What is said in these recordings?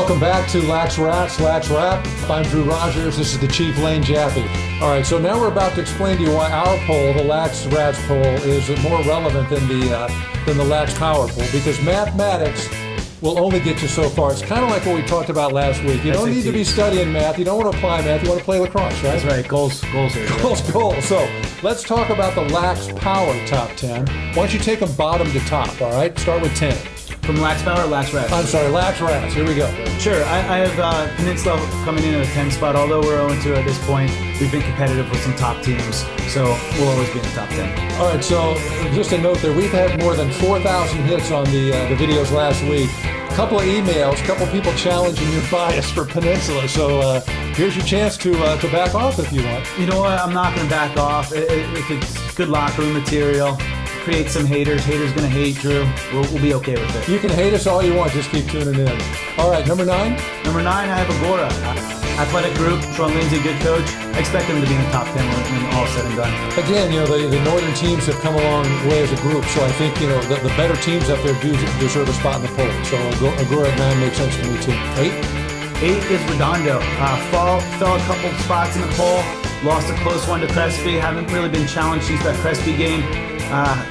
Welcome back to LaxRatz. I'm Drew Rogers. This is the Chief Lane Jaffe. All right, so now we're about to explain to you why our poll, the LaxRatz poll, is more relevant than the Lax Power poll, because mathematics will only get you so far. It's kind of like what we talked about last week. You don't need to be studying math. You don't want to apply math. You want to play lacrosse, right? That's right. Goals here. Goals. So let's talk about the Lax Power top 10. Why don't you take them bottom to top, all right? Start with 10. From Lax Power or LaxRatz? I'm sorry, LaxRatz. Here we go. Sure. I have Peninsula coming in at a 10 spot. Although we're 0-2 at this point, we've been competitive with some top teams, so we'll always be in the top 10. All right, so just a note there, we've had more than 4,000 hits on the videos last week. A couple of emails, a couple of people challenging your bias for Peninsula. So here's your chance to back off if you want. You know what? I'm not going to back off. If it's good locker room material, create some haters. Haters going to hate Drew. We'll be okay with it. You can hate us all you want. Just keep tuning in. All right, number 9? Number 9, I have Agoura. Athletic group, Sean Lindsay, good coach. I expect them to be in the top 10 when all said and done. Again, the northern teams have come a long way as a group, so I think the better teams up there do deserve a spot in the poll. So Agoura at 9 makes sense to me too. 8? 8 is Redondo. Fell a couple spots in the poll. Lost a close one to Crespi. Haven't really been challenged since that Crespi game.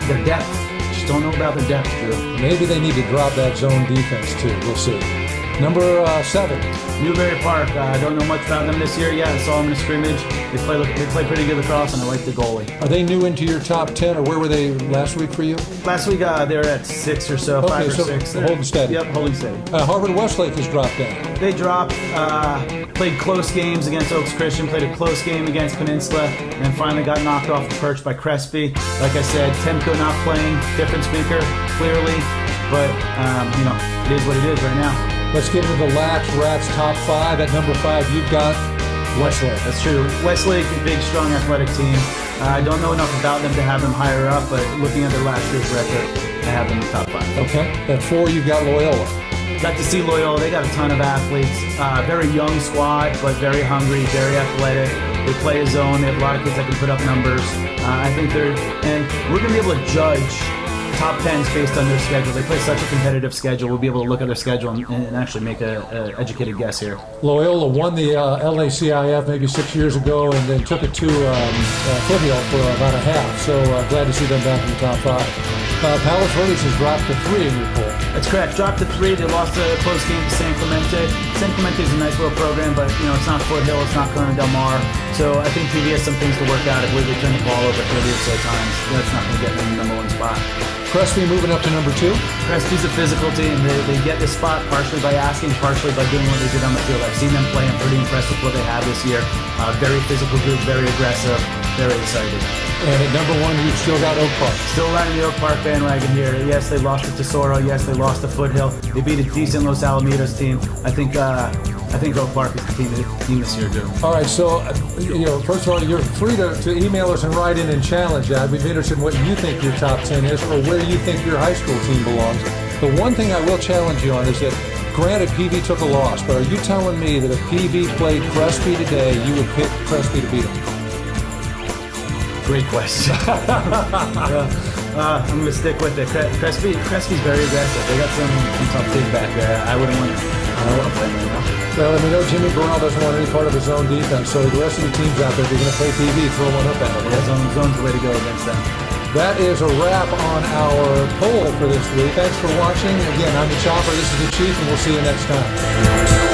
Their depth. Just don't know about their depth, Drew. Maybe they need to drop that zone defense too. We'll see. Number 7. Newbury Park. I don't know much about them this year yet. I saw them in a scrimmage. They play pretty good lacrosse, and I like the goalie. Are they new into your top 10, or where were they last week for you? Last week they were at 6 or so, 5 or 6. Holding steady. Yep, holding steady. Harvard-Westlake has dropped down. They dropped, played close games against Oaks Christian, played a close game against Peninsula, and then finally got knocked off the perch by Crespi. Like I said, Temco not playing, difference maker, clearly, but it is what it is right now. Let's get into the LaxRatz top 5. At number 5, you've got Westlake. That's true. Westlake, a big, strong athletic team. I don't know enough about them to have them higher up, but looking at their last year's record, I have them in the top 5. Okay. At 4, you've got Loyola. Got to see Loyola. They got a ton of athletes. Very young squad, but very hungry, very athletic. They play a zone. They have a lot of kids that can put up numbers. I think and we're going to be able to judge top 10s based on their schedule. They play such a competitive schedule. We'll be able to look at their schedule and actually make an educated guess here. Loyola won the LA CIF maybe 6 years ago and then took it to Foothill for about a half. So glad to see them back in the top 5. Palos Verdes has dropped to 3 in your poll. That's correct. Dropped to 3. They lost a close game to San Clemente. San Clemente is a nice little program, but it's not Foothill. It's not Corona Del Mar. So I think PV has some things to work out. I believe they turn the ball over 30 or so times. That's not going to get them in the number 1 spot. Crespi moving up to number 2. Crespi's a physical team. They get this spot partially by asking, partially by doing what they did on the field. I've seen them play. I'm pretty impressed with what they have this year. Very physical group, very aggressive, very excited. And at number 1, you've still got Oak Park. Still riding the Oak Park bandwagon here. Yes, they lost to Tesoro. Yes, they lost to Foothill. They beat a decent Los Alamitos team. I think Oak Park is the team this year, Drew. All right, so first of all, you're free to email us and write in and challenge that. We'd be interested in what you think your top 10 is, or where you think your high school team belongs. The one thing I will challenge you on is that, granted, PV took a loss, but are you telling me that if PV played Crespi today, you would pick Crespi to beat him? Great question. I'm going to stick with it. Crespi's very aggressive. They got some tough kids back there. I wouldn't want to play them. Well, we know Jimmy Burrell doesn't want any part of his own defense, so the rest of the teams out there, if you're going to play PV, throw one up at them. Yeah, zone's the way to go against them. That is a wrap on our poll for this week. Thanks for watching. Again, I'm the Chopper. This is the Chief, and we'll see you next time.